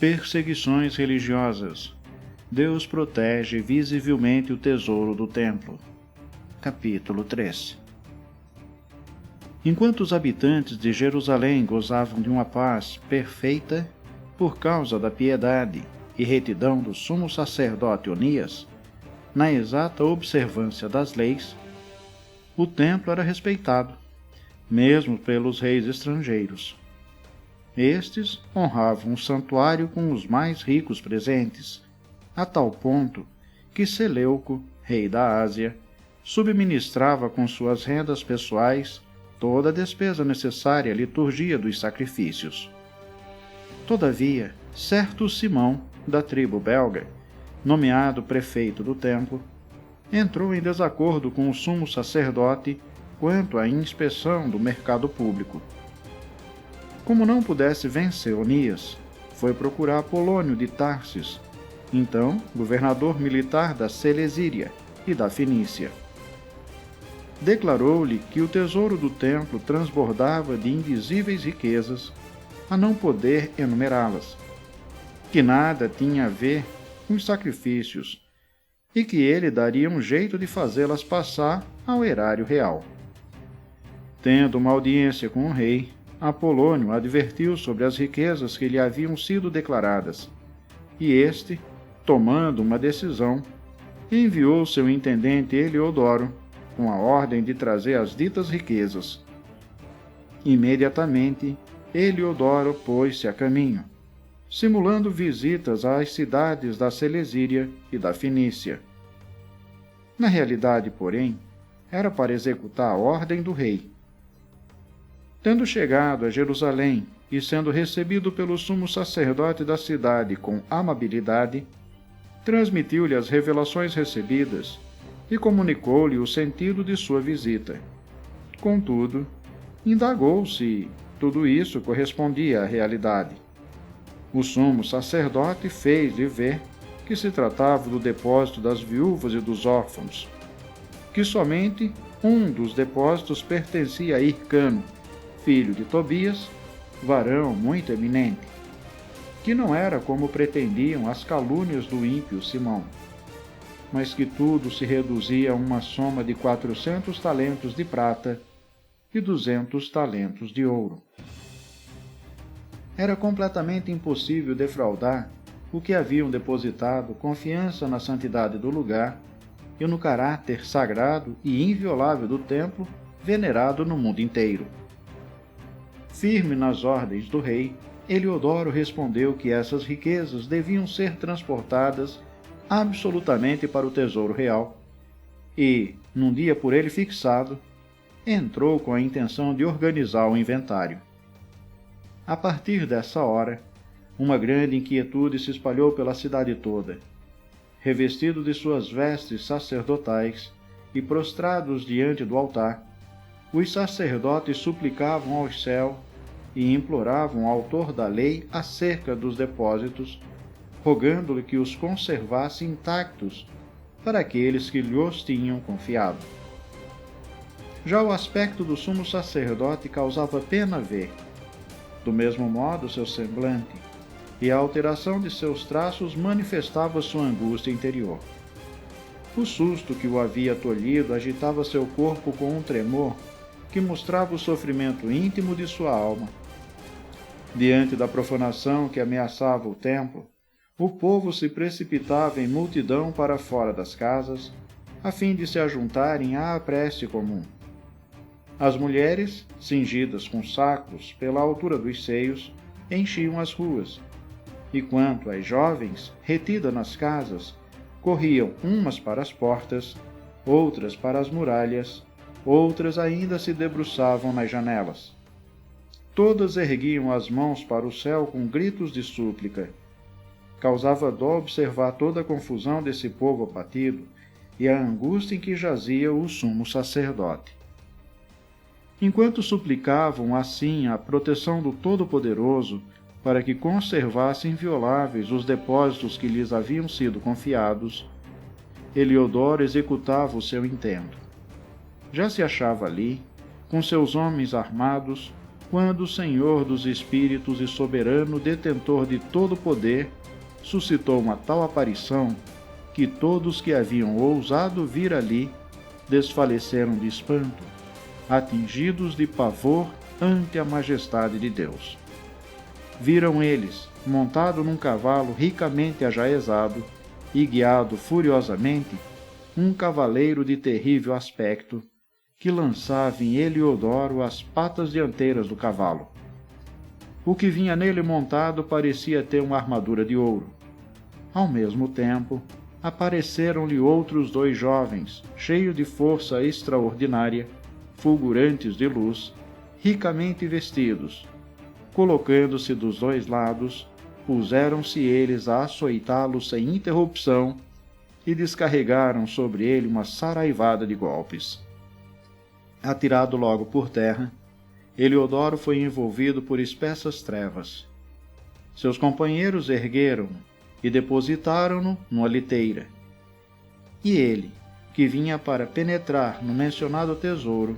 Perseguições religiosas. Deus protege visivelmente o tesouro do templo. Capítulo 3. Enquanto os habitantes de Jerusalém gozavam de uma paz perfeita por causa da piedade e retidão do sumo sacerdote Onias, na exata observância das leis, o templo era respeitado, mesmo pelos reis estrangeiros. Estes honravam o santuário com os mais ricos presentes, a tal ponto que Seleuco, rei da Ásia, subministrava com suas rendas pessoais toda a despesa necessária à liturgia dos sacrifícios. Todavia, certo Simão, da tribo belga, nomeado prefeito do templo, entrou em desacordo com o sumo sacerdote quanto à inspeção do mercado público. Como não pudesse vencer Onias, foi procurar Polônio de Tarsis, então governador militar da Celesíria e da Fenícia. Declarou-lhe que o tesouro do templo transbordava de invisíveis riquezas, a não poder enumerá-las, que nada tinha a ver com os sacrifícios e que ele daria um jeito de fazê-las passar ao erário real. Tendo uma audiência com o rei, Apolônio advertiu sobre as riquezas que lhe haviam sido declaradas, e este, tomando uma decisão, enviou seu intendente Heliodoro com a ordem de trazer as ditas riquezas. Imediatamente, Heliodoro pôs-se a caminho, simulando visitas às cidades da Celesíria e da Fenícia. Na realidade, porém, era para executar a ordem do rei. Tendo chegado a Jerusalém e sendo recebido pelo sumo sacerdote da cidade com amabilidade, transmitiu-lhe as revelações recebidas e comunicou-lhe o sentido de sua visita. Contudo, indagou se tudo isso correspondia à realidade. O sumo sacerdote fez-lhe ver que se tratava do depósito das viúvas e dos órfãos, que somente um dos depósitos pertencia a Hircano, filho de Tobias, varão muito eminente, que não era como pretendiam as calúnias do ímpio Simão, mas que tudo se reduzia a uma soma de 400 talentos de prata e 200 talentos de ouro. Era completamente impossível defraudar o que haviam depositado confiança na santidade do lugar e no caráter sagrado e inviolável do templo venerado no mundo inteiro. Firme nas ordens do rei, Heliodoro respondeu que essas riquezas deviam ser transportadas absolutamente para o tesouro real e, num dia por ele fixado, entrou com a intenção de organizar o inventário. A partir dessa hora, uma grande inquietude se espalhou pela cidade toda. Revestido de suas vestes sacerdotais e prostrados diante do altar, os sacerdotes suplicavam ao céu e imploravam ao autor da lei acerca dos depósitos, rogando-lhe que os conservasse intactos para aqueles que lhos tinham confiado. Já o aspecto do sumo sacerdote causava pena ver. Do mesmo modo, seu semblante e a alteração de seus traços manifestava sua angústia interior. O susto que o havia tolhido agitava seu corpo com um tremor que mostrava o sofrimento íntimo de sua alma. Diante da profanação que ameaçava o templo, o povo se precipitava em multidão para fora das casas, a fim de se ajuntarem à prece comum. As mulheres, cingidas com sacos pela altura dos seios, enchiam as ruas, e quanto às jovens, retidas nas casas, corriam umas para as portas, outras para as muralhas, outras ainda se debruçavam nas janelas. Todas erguiam as mãos para o céu com gritos de súplica. Causava dó observar toda a confusão desse povo abatido e a angústia em que jazia o sumo sacerdote. Enquanto suplicavam assim a proteção do Todo-Poderoso para que conservasse invioláveis os depósitos que lhes haviam sido confiados, Heliodoro executava o seu intento. Já se achava ali, com seus homens armados, quando o Senhor dos Espíritos e soberano detentor de todo o poder suscitou uma tal aparição que todos que haviam ousado vir ali desfaleceram de espanto, atingidos de pavor ante a majestade de Deus. Viram eles, montado num cavalo ricamente ajaezado e guiado furiosamente, um cavaleiro de terrível aspecto, que lançava em Heliodoro as patas dianteiras do cavalo. O que vinha nele montado parecia ter uma armadura de ouro. Ao mesmo tempo, apareceram-lhe outros 2 jovens, cheios de força extraordinária, fulgurantes de luz, ricamente vestidos. Colocando-se dos 2 lados, puseram-se eles a açoitá-lo sem interrupção e descarregaram sobre ele uma saraivada de golpes. Atirado logo por terra, Heliodoro foi envolvido por espessas trevas. Seus companheiros ergueram-no e depositaram-no numa liteira. E ele, que vinha para penetrar no mencionado tesouro,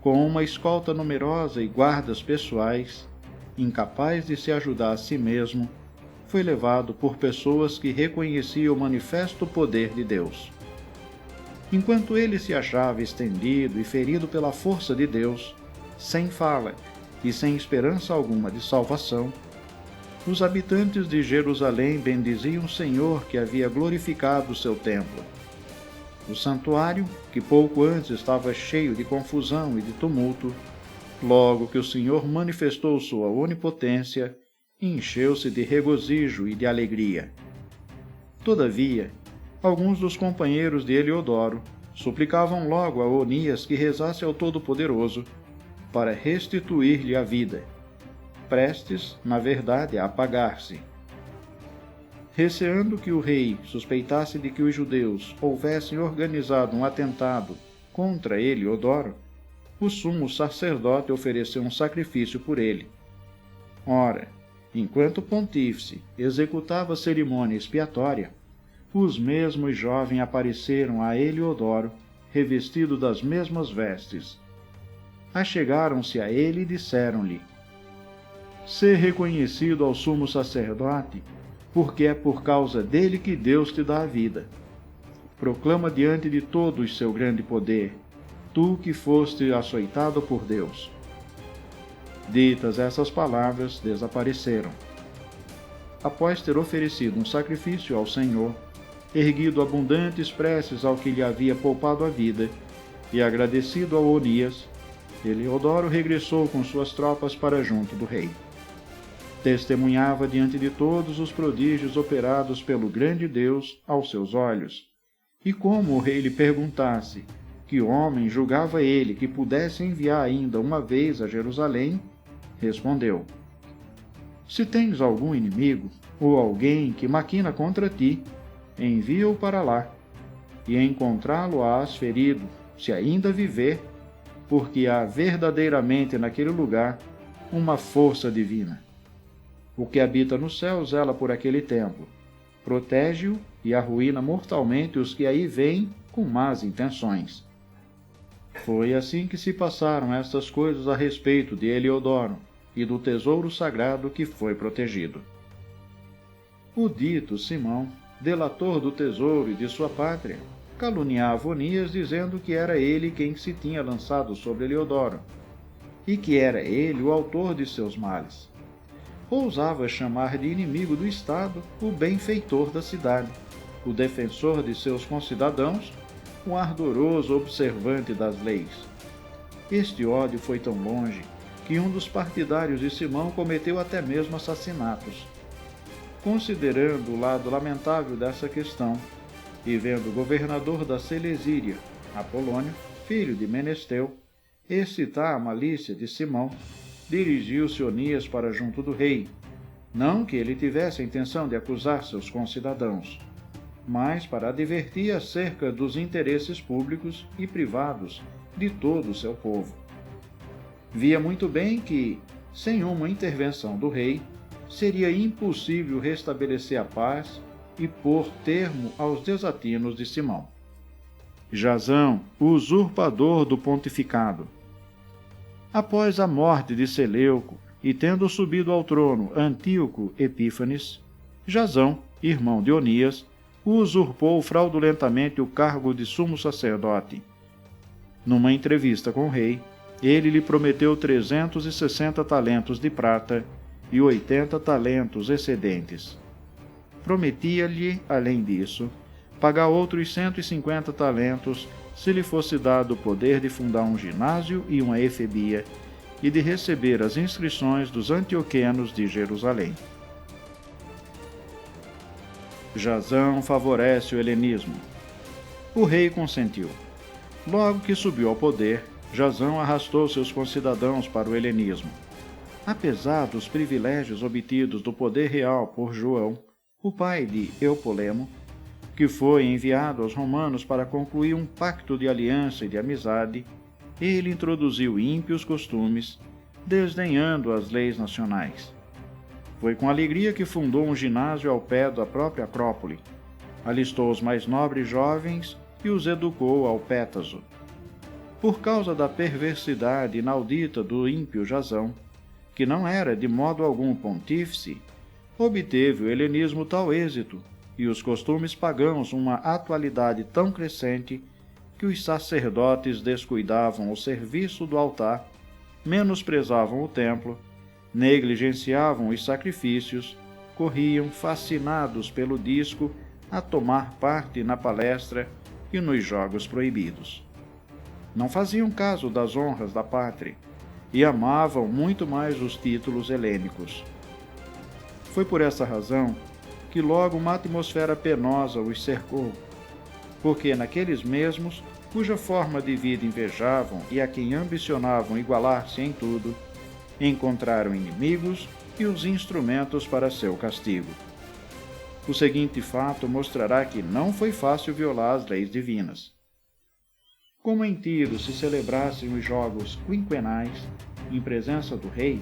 com uma escolta numerosa e guardas pessoais, incapaz de se ajudar a si mesmo, foi levado por pessoas que reconheciam o manifesto poder de Deus. Enquanto ele se achava estendido e ferido pela força de Deus, sem fala e sem esperança alguma de salvação, os habitantes de Jerusalém bendiziam o Senhor que havia glorificado o seu templo. O santuário, que pouco antes estava cheio de confusão e de tumulto, logo que o Senhor manifestou sua onipotência, encheu-se de regozijo e de alegria. Todavia, alguns dos companheiros de Heliodoro suplicavam logo a Onias que rezasse ao Todo-Poderoso para restituir-lhe a vida, prestes, na verdade, a apagar-se. Receando que o rei suspeitasse de que os judeus houvessem organizado um atentado contra Heliodoro, o sumo sacerdote ofereceu um sacrifício por ele. Ora, enquanto o pontífice executava a cerimônia expiatória, os mesmos jovens apareceram a Heliodoro, revestido das mesmas vestes. Achegaram-se a ele e disseram-lhe: "Sê reconhecido ao sumo sacerdote, porque é por causa dele que Deus te dá a vida. Proclama diante de todos seu grande poder, tu que foste açoitado por Deus." Ditas essas palavras, desapareceram. Após ter oferecido um sacrifício ao Senhor, erguido abundantes preces ao que lhe havia poupado a vida, e agradecido a Onias, Heliodoro regressou com suas tropas para junto do rei. Testemunhava diante de todos os prodígios operados pelo grande Deus aos seus olhos. E como o rei lhe perguntasse que homem julgava ele que pudesse enviar ainda uma vez a Jerusalém, respondeu: "Se tens algum inimigo, ou alguém que maquina contra ti, envia-o para lá, e encontrá-lo-ás ferido, se ainda viver, porque há verdadeiramente naquele lugar uma força divina. O que habita no céu zela por aquele templo, protege-o e arruína mortalmente os que aí vêm com más intenções." Foi assim que se passaram estas coisas a respeito de Heliodoro e do tesouro sagrado que foi protegido. O dito Simão, delator do tesouro e de sua pátria, caluniava Onias dizendo que era ele quem se tinha lançado sobre Heliodoro, e que era ele o autor de seus males. Ousava chamar de inimigo do Estado o benfeitor da cidade, o defensor de seus concidadãos, um ardoroso observante das leis. Este ódio foi tão longe que um dos partidários de Simão cometeu até mesmo assassinatos. Considerando o lado lamentável dessa questão, e vendo o governador da Celesíria, Apolônio, filho de Menesteu, excitar a malícia de Simão, dirigiu-se Onias para junto do rei, não que ele tivesse a intenção de acusar seus concidadãos, mas para advertir acerca dos interesses públicos e privados de todo o seu povo. Via muito bem que, sem uma intervenção do rei, seria impossível restabelecer a paz e pôr termo aos desatinos de Simão. Jasão, o usurpador do pontificado. Após a morte de Seleuco e tendo subido ao trono Antíoco Epífanes, Jasão, irmão de Onias, usurpou fraudulentamente o cargo de sumo sacerdote. Numa entrevista com o rei, ele lhe prometeu 360 talentos de prata e 80 talentos excedentes. Prometia-lhe, além disso, pagar outros 150 talentos se lhe fosse dado o poder de fundar um ginásio e uma efebia e de receber as inscrições dos antioquenos de Jerusalém. Jasão favorece o helenismo. O rei consentiu. Logo que subiu ao poder, Jasão arrastou seus concidadãos para o helenismo. Apesar dos privilégios obtidos do poder real por João, o pai de Eupolemo, que foi enviado aos romanos para concluir um pacto de aliança e de amizade, ele introduziu ímpios costumes, desdenhando as leis nacionais. Foi com alegria que fundou um ginásio ao pé da própria Acrópole, alistou os mais nobres jovens e os educou ao Pétaso. Por causa da perversidade inaudita do ímpio Jasão, que não era de modo algum pontífice, obteve o helenismo tal êxito e os costumes pagãos uma atualidade tão crescente que os sacerdotes descuidavam o serviço do altar, menosprezavam o templo, negligenciavam os sacrifícios, corriam fascinados pelo disco a tomar parte na palestra e nos jogos proibidos. Não faziam caso das honras da pátria e amavam muito mais os títulos helênicos. Foi por essa razão que logo uma atmosfera penosa os cercou, porque naqueles mesmos, cuja forma de vida invejavam e a quem ambicionavam igualar-se em tudo, encontraram inimigos e os instrumentos para seu castigo. O seguinte fato mostrará que não foi fácil violar as leis divinas. Como em Tiro se celebrassem os jogos quinquenais, em presença do rei,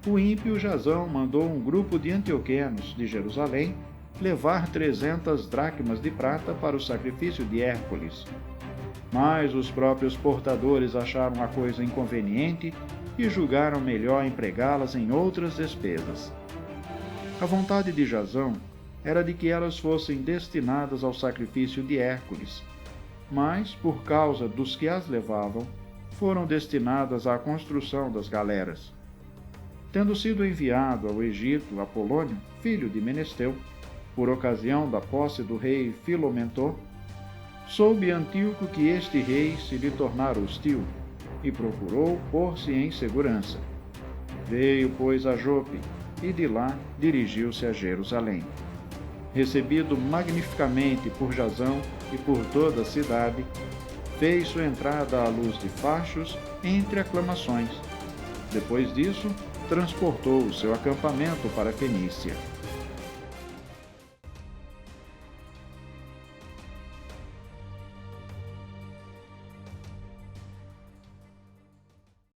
o ímpio Jasão mandou um grupo de antioquenos de Jerusalém levar 300 dracmas de prata para o sacrifício de Hércules. Mas os próprios portadores acharam a coisa inconveniente e julgaram melhor empregá-las em outras despesas. A vontade de Jasão era de que elas fossem destinadas ao sacrifício de Hércules, mas, por causa dos que as levavam, foram destinadas à construção das galeras. Tendo sido enviado ao Egito Apolônio, filho de Menesteu, por ocasião da posse do rei Filomentor, soube Antíoco que este rei se lhe tornara hostil e procurou pôr-se em segurança. Veio, pois, a Jope e de lá dirigiu-se a Jerusalém. Recebido magnificamente por Jasão e por toda a cidade, fez sua entrada à luz de fachos entre aclamações. Depois disso, transportou o seu acampamento para a Fenícia.